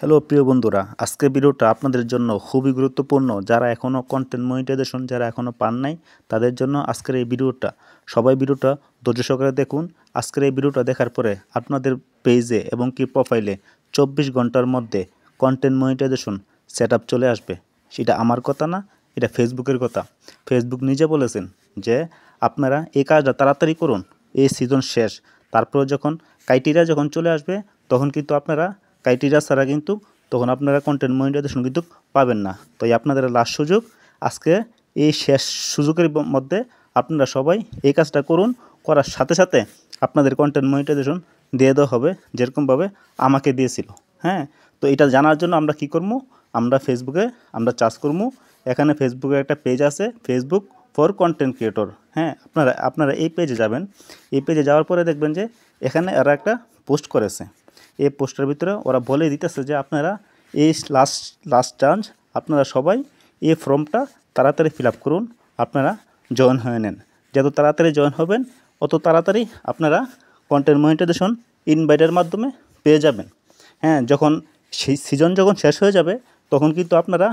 Hello প্রিয় বন্ধুরা, আজকের ভিডিওটা আপনাদের জন্য খুবই গুরুত্বপূর্ণ। যারা এখনও কন্টেন্ট মনিটাইজেশন যারা এখনও পান নাই তাদের জন্য আজকের এই ভিডিওটা। সবাই ভিডিওটা ধৈর্য সহকারে দেখুন। আজকের এই ভিডিওটা দেখার পরে আপনাদের পেজে এবং কি প্রোফাইলে 24 ঘন্টার মধ্যে কন্টেন্ট মনিটাইজেশন সেটআপ চলে আসবে। সেটা আমার কথা না, এটা ফেসবুকের কথা। ফেসবুক নিজে বলেছেন যে আপনারা এই কাজটা তাড়াতাড়ি করুন, এই সিজন শেষ। তারপরে যখন ক্রাইটেরিয়া যখন চলে আসবে তখন কিন্তু আপনারা ক্রাইটেরিয়া ছাড়া কিন্তু তখন আপনারা কন্টেন্ট মনিটাইজেশন কিন্তু পাবেন না। তো এই আপনাদের লাস্ট সুযোগ, আজকে এই শেষ সুযোগের মধ্যে আপনারা সবাই এই কাজটা করুন। করার সাথে সাথে আপনাদের কন্টেন্ট মনিটাইজেশন দিয়ে দেওয়া হবে, যেরকমভাবে আমাকে দিয়েছিল। হ্যাঁ, তো এটা জানার জন্য আমরা কি করবো, আমরা ফেসবুকে আমরা চার্জ করবো। এখানে ফেসবুকে একটা পেজ আছে, ফেসবুক ফর কন্টেন্ট ক্রিয়েটর। হ্যাঁ, আপনারা এই পেজে যাবেন। এই পেজে যাওয়ার পরে দেখবেন যে এখানে এরা একটা পোস্ট করেছে। এই পোস্টের ভিতরে ওরা বলে দিতেছে যে আপনারা এই লাস্ট চান্স, আপনারা সবাই এই ফর্মটা তাড়াতাড়ি ফিল আপ করুন, আপনারা জয়েন হয়ে নেন। যত তাড়াতাড়ি জয়েন হবেন অত তাড়াতাড়ি আপনারা কন্টেন্ট মনিটাইজেশন ইনভাইটের মাধ্যমে পেয়ে যাবেন। হ্যাঁ, যখন সেই সিজন যখন শেষ হয়ে যাবে তখন কিন্তু আপনারা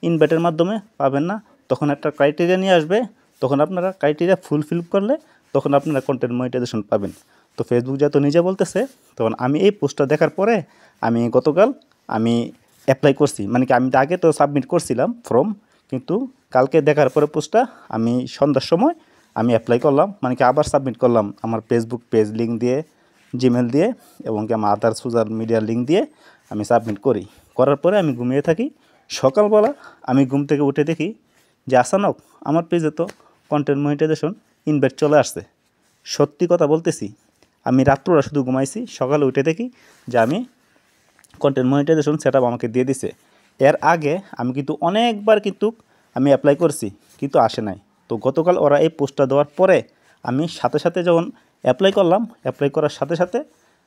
ইনভাইটের মাধ্যমে পাবেন না। তখন একটা ক্রাইটেরিয়া নিয়ে আসবে, তখন আপনারা ক্রাইটেরিয়া ফুলফিল করলে তখন আপনারা কন্টেন্ট মনিটাইজেশন পাবেন। তো ফেসবুক যত নিজে বলতেছে, তখন আমি এই পোস্টটা দেখার পরে আমি গতকাল অ্যাপ্লাই করছি। মানে কি আমি আগে তো সাবমিট করছিলাম ফর্ম, কিন্তু কালকে দেখার পরে পোস্টটা আমি সন্ধ্যার সময় আমি অ্যাপ্লাই করলাম। মানে কি আবার সাবমিট করলাম আমার ফেসবুক পেজ লিঙ্ক দিয়ে, জিমেল দিয়ে এবং কি আমার আদার সোশ্যাল মিডিয়ার লিঙ্ক দিয়ে আমি সাবমিট করি। করার পরে আমি ঘুমিয়ে থাকি। সকালবেলা আমি ঘুম থেকে উঠে দেখি যে আচানক আমার পেজে তো কন্টেন্ট মনিটাইজেশন ইনভাইট চলে আসছে। সত্যি কথা বলতেছি, আমি রাত্ররা শুধু ঘুমাইছি, সকালে উঠে দেখি যে আমি কন্টেন্ট মনিটাইজেশন সেটআপ আমাকে দিয়ে দিছে। এর আগে আমি কিন্তু অনেকবার কিন্তু আমি অ্যাপ্লাই করছি, কিন্তু আসে নাই। তো গতকাল ওরা এই পোস্টটা দেওয়ার পরে আমি সাথে সাথে যখন অ্যাপ্লাই করলাম, অ্যাপ্লাই করার সাথে সাথে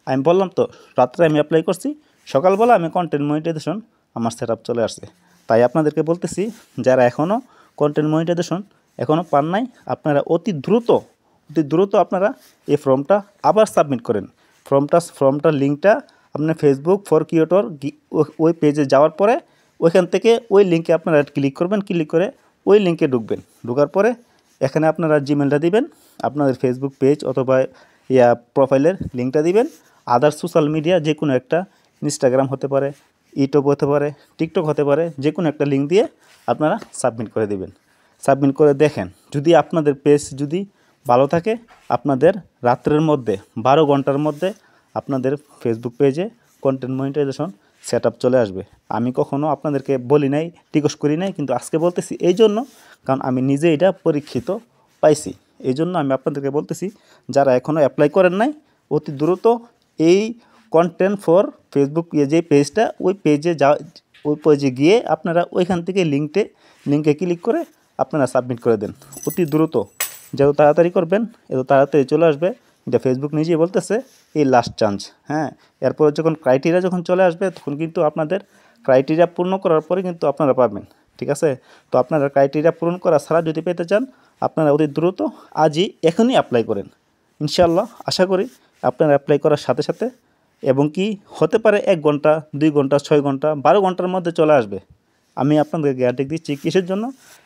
আমি বললাম তো রাত্রে আমি অ্যাপ্লাই করছি, সকালবেলা আমি কন্টেন্ট মনিটাইজেশন আমার সেটআপ চলে আসছে। তাই আপনাদেরকে বলতেছি, যারা এখনও কন্টেন্ট মনিটাইজেশন এখনও পান নাই, আপনারা অতি দ্রুত আপনারা এই ফর্মটা আবার সাবমিট করেন। ফর্মটার লিঙ্কটা আপনার ফেসবুক ফর ক্রিয়েটর ওই পেজে যাওয়ার পরে ওইখান থেকে ওই লিঙ্কে আপনারা ক্লিক করবেন। ক্লিক করে ওই লিঙ্কে ঢুকবেন। ঢোকার পরে এখানে আপনারা জিমেলটা দিবেন, আপনাদের ফেসবুক পেজ অথবা প্রোফাইলের লিঙ্কটা দিবেন। আদার সোশ্যাল মিডিয়া যে কোনো একটা, ইনস্টাগ্রাম হতে পারে, ইউটিউব হতে পারে, টিকটক হতে পারে, যে কোনো একটা লিঙ্ক দিয়ে আপনারা সাবমিট করে দিবেন। সাবমিট করে দেখেন, যদি আপনাদের পেজ যদি ভালো থাকে, আপনাদের রাত্রের মধ্যে 12 ঘন্টার মধ্যে আপনাদের ফেসবুক পেজে কন্টেন্ট মনিটাইজেশন সেটআপ চলে আসবে। আমি কখনো আপনাদেরকে বলি নাই, রিকোয়েস্ট করি নাই, কিন্তু আজকে বলতেছি এই জন্য, কারণ আমি নিজে এটা পরীক্ষিত পাইছি। এই জন্য আমি আপনাদেরকে বলতেছি, যারা এখনও অ্যাপ্লাই করেন নাই অতি দ্রুত এই কন্টেন্ট ফর ফেসবুক যে পেজটা, ওই পেজে গিয়ে আপনারা ওইখান থেকে লিঙ্কে ক্লিক করে আপনারা সাবমিট করে দেন অতি দ্রুত। যত তাড়াতাড়ি করবেন এত তাড়াতাড়ি চলে আসবে। এটা ফেসবুক নিজেই বলতেছে এই লাস্ট চান্স। হ্যাঁ, এরপরে যখন ক্রাইটেরিয়া যখন চলে আসবে তখন কিন্তু আপনাদের ক্রাইটেরিয়া পূর্ণ করার পরে কিন্তু আপনারা পাবেন। ঠিক আছে? তো আপনারা ক্রাইটেরিয়া পূরণ করা ছাড়া যদি পেতে চান, আপনারা অতি দ্রুত এখনই অ্যাপ্লাই করেন। ইনশাআল্লাহ আশা করি আপনারা অ্যাপ্লাই করার সাথে সাথে, এবং কি হতে পারে 1 ঘন্টা, 2 ঘন্টা, 6 ঘন্টা, 12 ঘন্টার মধ্যে চলে আসবে। আমি আপনাদের গ্যারান্টি দিচ্ছি। কিসের জন্য?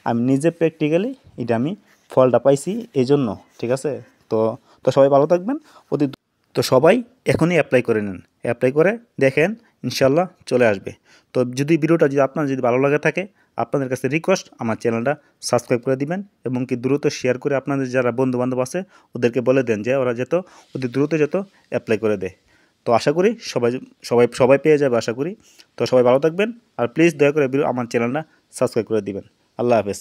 আমি নিজে প্র্যাকটিক্যালি এটা আমি ফলটা পাইছি এই জন্য। ঠিক আছে? তো তো সবাই ভালো থাকবেন। তো সবাই এখনই অ্যাপ্লাই করে নেন। অ্যাপ্লাই করে দেখেন, ইনশাআল্লাহ চলে আসবে। তো ভিডিওটা আপনার যদি ভালো লাগে থাকে, আপনাদের কাছে রিকোয়েস্ট আমার চ্যানেলটা সাবস্ক্রাইব করে দিবেন এবং কি দ্রুত শেয়ার করে আপনাদের যারা বন্ধুবান্ধব আছে ওদেরকে বলে দেন যে ওরা অতি দ্রুত অ্যাপ্লাই করে দেয়। তো আশা করি সবাই পেয়ে যাবে আশা করি। তো সবাই ভালো থাকবেন, আর প্লিজ দয়া করে আমার চ্যানেলটা সাবস্ক্রাইব করে দিবেন। আল্লাহ হাফেজ।